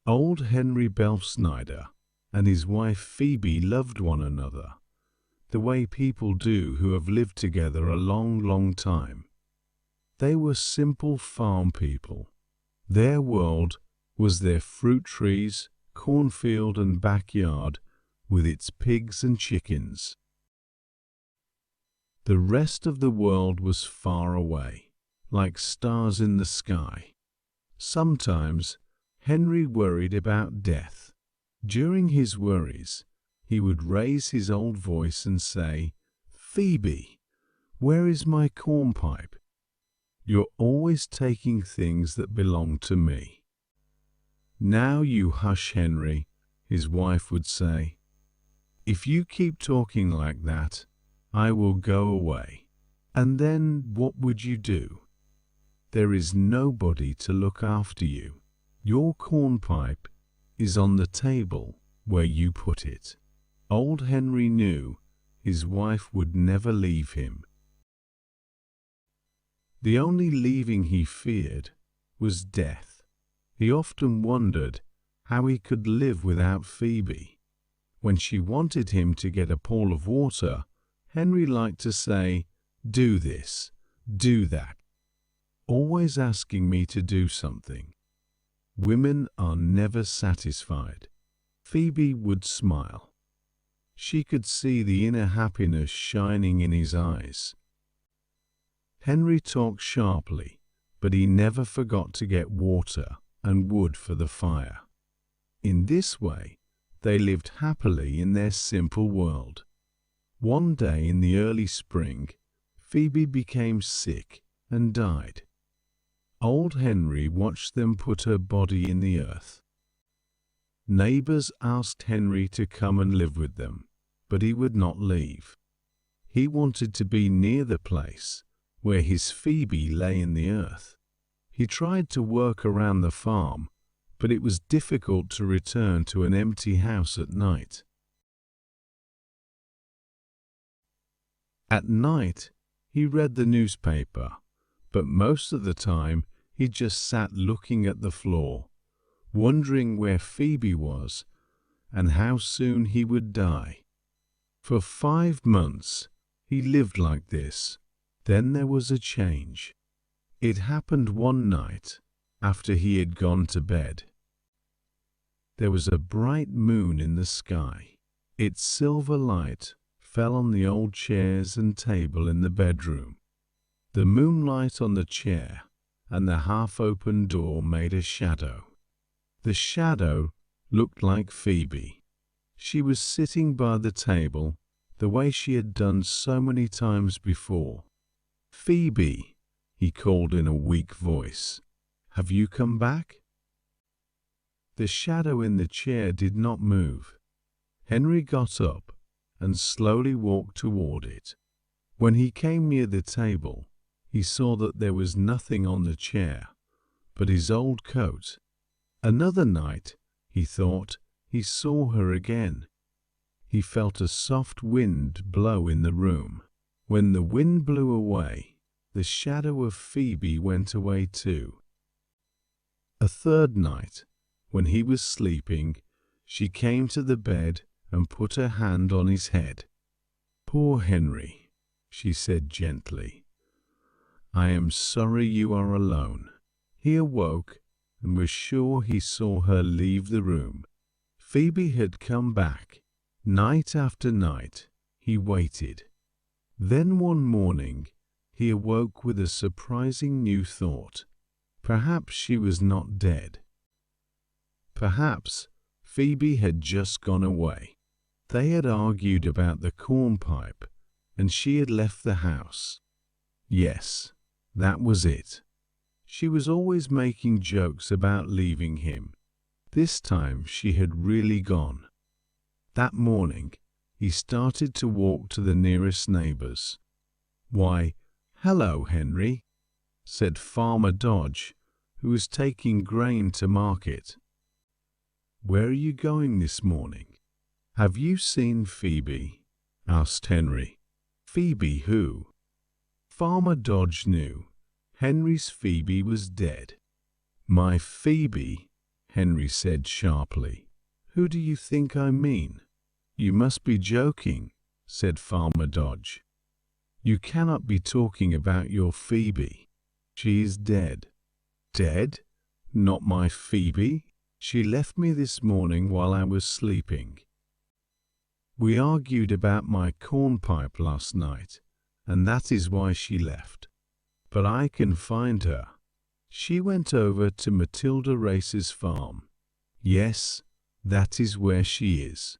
Old Henry Belfsnyder and his wife Phoebe loved one another, the way people do who have lived together a long, long time. They were simple farm people. Their world was their fruit trees, cornfield and backyard with its pigs and chickens. The rest of the world was far away, like stars in the sky. Sometimes Henry worried about death. During his worries, he would raise his old voice and say, "Phoebe, where is my cornpipe? You're always taking things that belong to me." "Now you hush, Henry," his wife would say. "If you keep talking like that, I will go away." And then what would you do? There is nobody to look after you. Your cornpipe is on the table where you put it. Old Henry knew his wife would never leave him. The only leaving he feared was death. He often wondered how he could live without Phoebe. When she wanted him to get a pail of water, Henry liked to say, "Do this, do that," always asking me to do something. Women are never satisfied. Phoebe would smile. She could see the inner happiness shining in his eyes. Henry talked sharply, but he never forgot to get water and wood for the fire. In this way, they lived happily in their simple world. One day in the early spring, Phoebe became sick and died. Old Henry watched them put her body in the earth. Neighbors asked Henry to come and live with them, but he would not leave. He wanted to be near the place where his Phoebe lay in the earth. He tried to work around the farm, but it was difficult to return to an empty house at night. At night, he read the newspaper, but most of the time he just sat looking at the floor, wondering where Phoebe was and how soon he would die. For 5 months, he lived like this. Then there was a change. It happened one night after he had gone to bed. There was a bright moon in the sky. Its silver light fell on the old chairs and table in the bedroom. The moonlight on the chair and the half-open door made a shadow. The shadow looked like Phoebe. She was sitting by the table the way she had done so many times before. "Phoebe," he called in a weak voice, "have you come back?" The shadow in the chair did not move. Henry got up and slowly walked toward it. When he came near the table, he saw that there was nothing on the chair but his old coat. Another night, he thought, he saw her again. He felt a soft wind blow in the room. When the wind blew away, the shadow of Phoebe went away too. A third night, when he was sleeping, she came to the bed and put her hand on his head. "Poor Henry," she said gently. "I am sorry you are alone." He awoke and was sure he saw her leave the room. Phoebe had come back. Night after night, he waited. Then one morning, he awoke with a surprising new thought. Perhaps she was not dead. Perhaps Phoebe had just gone away. They had argued about the cornpipe, and she had left the house. Yes, that was it. She was always making jokes about leaving him. This time she had really gone. That morning, he started to walk to the nearest neighbors. "Why, hello, Henry," said Farmer Dodge, who was taking grain to market. "Where are you going this morning?" "Have you seen Phoebe?" asked Henry. "Phoebe who?" Farmer Dodge knew. Henry's Phoebe was dead. "My Phoebe," Henry said sharply. "Who do you think I mean?" "You must be joking," said Farmer Dodge. "You cannot be talking about your Phoebe. She is dead." "Dead? Not my Phoebe? She left me this morning while I was sleeping. We argued about my cornpipe last night, and that is why she left. But I can find her. She went over to Matilda Race's farm. Yes, that is where she is."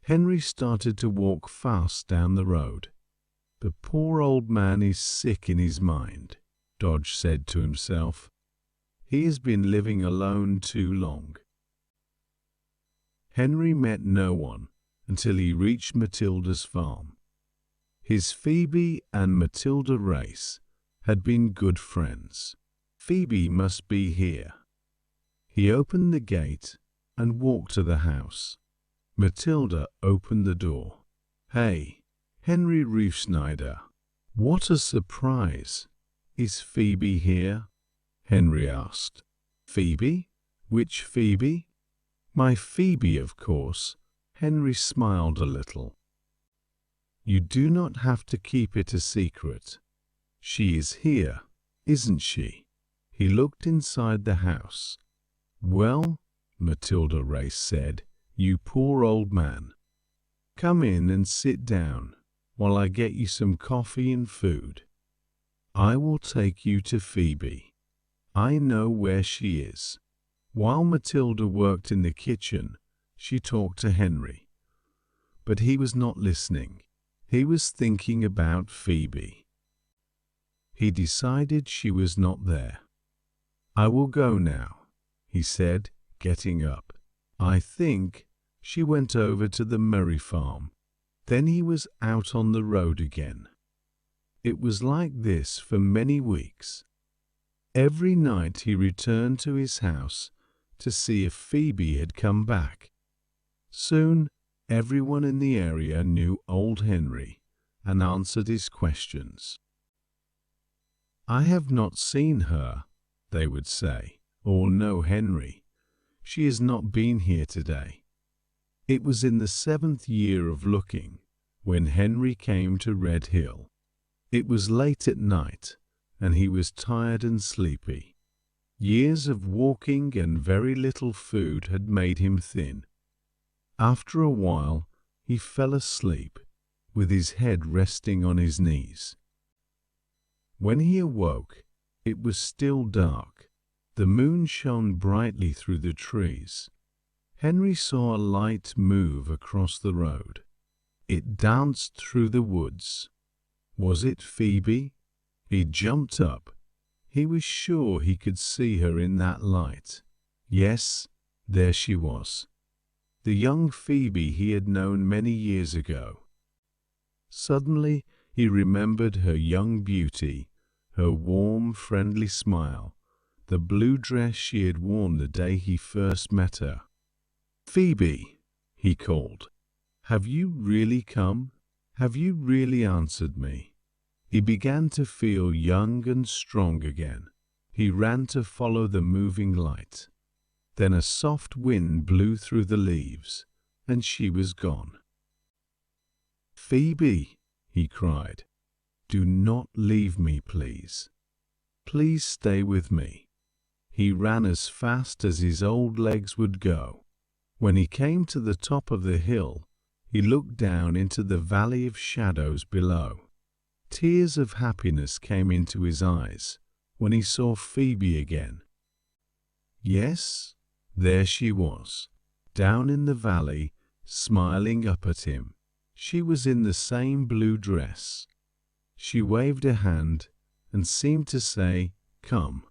Henry started to walk fast down the road. "The poor old man is sick in his mind," Dodge said to himself. "He has been living alone too long." Henry met no one until he reached Matilda's farm. His Phoebe and Matilda Race had been good friends. Phoebe must be here. He opened the gate and walked to the house. Matilda opened the door. "Hey, Henry Riefschneider, what a surprise! Is Phoebe here?" Henry asked. "Phoebe? Which Phoebe?" "My Phoebe, of course." Henry smiled a little. "You do not have to keep it a secret. She is here, isn't she?" He looked inside the house. "Well," Matilda Race said, "you poor old man. Come in and sit down while I get you some coffee and food. I will take you to Phoebe. I know where she is." While Matilda worked in the kitchen, she talked to Henry. But he was not listening. He was thinking about Phoebe. He decided she was not there. "I will go now," he said, getting up. "I think she went over to the Murray farm." Then he was out on the road again. It was like this for many weeks. Every night he returned to his house to see if Phoebe had come back. Soon everyone in the area knew old Henry and answered his questions. "I have not seen her," they would say, or "No, Henry, she has not been here today." It was in the 7th year of looking when Henry came to Red Hill. It was late at night, and he was tired and sleepy. Years of walking and very little food had made him thin. After a while, he fell asleep, with his head resting on his knees. When he awoke, it was still dark. The moon shone brightly through the trees. Henry saw a light move across the road. It danced through the woods. Was it Phoebe? He jumped up. He was sure he could see her in that light. Yes, there she was. The young Phoebe he had known many years ago. Suddenly he remembered her young beauty, her warm, friendly smile, the blue dress she had worn the day he first met her. "Phoebe," he called, "have you really come? Have you really answered me?" He began to feel young and strong again. He ran to follow the moving light. Then a soft wind blew through the leaves, and she was gone. "Phoebe," he cried, "do not leave me, please. Please stay with me." He ran as fast as his old legs would go. When he came to the top of the hill, he looked down into the valley of shadows below. Tears of happiness came into his eyes when he saw Phoebe again. Yes, there she was, down in the valley, smiling up at him. She was in the same blue dress. She waved a hand and seemed to say, "Come,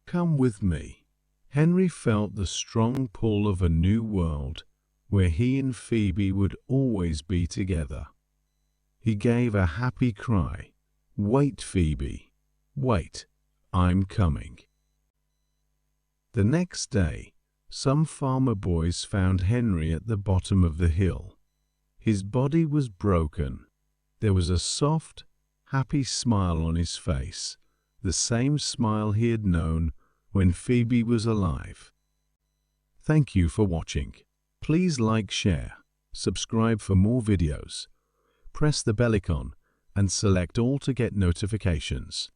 come with me." Henry felt the strong pull of a new world where he and Phoebe would always be together. He gave a happy cry. "Wait, Phoebe, wait, I'm coming." The next day, some farmer boys found Henry at the bottom of the hill. His body was broken. There was a soft, happy smile on his face, the same smile he had known when Phoebe was alive. Thank you for watching. Please like, share, subscribe for more videos. Press the bell icon and select all to get notifications.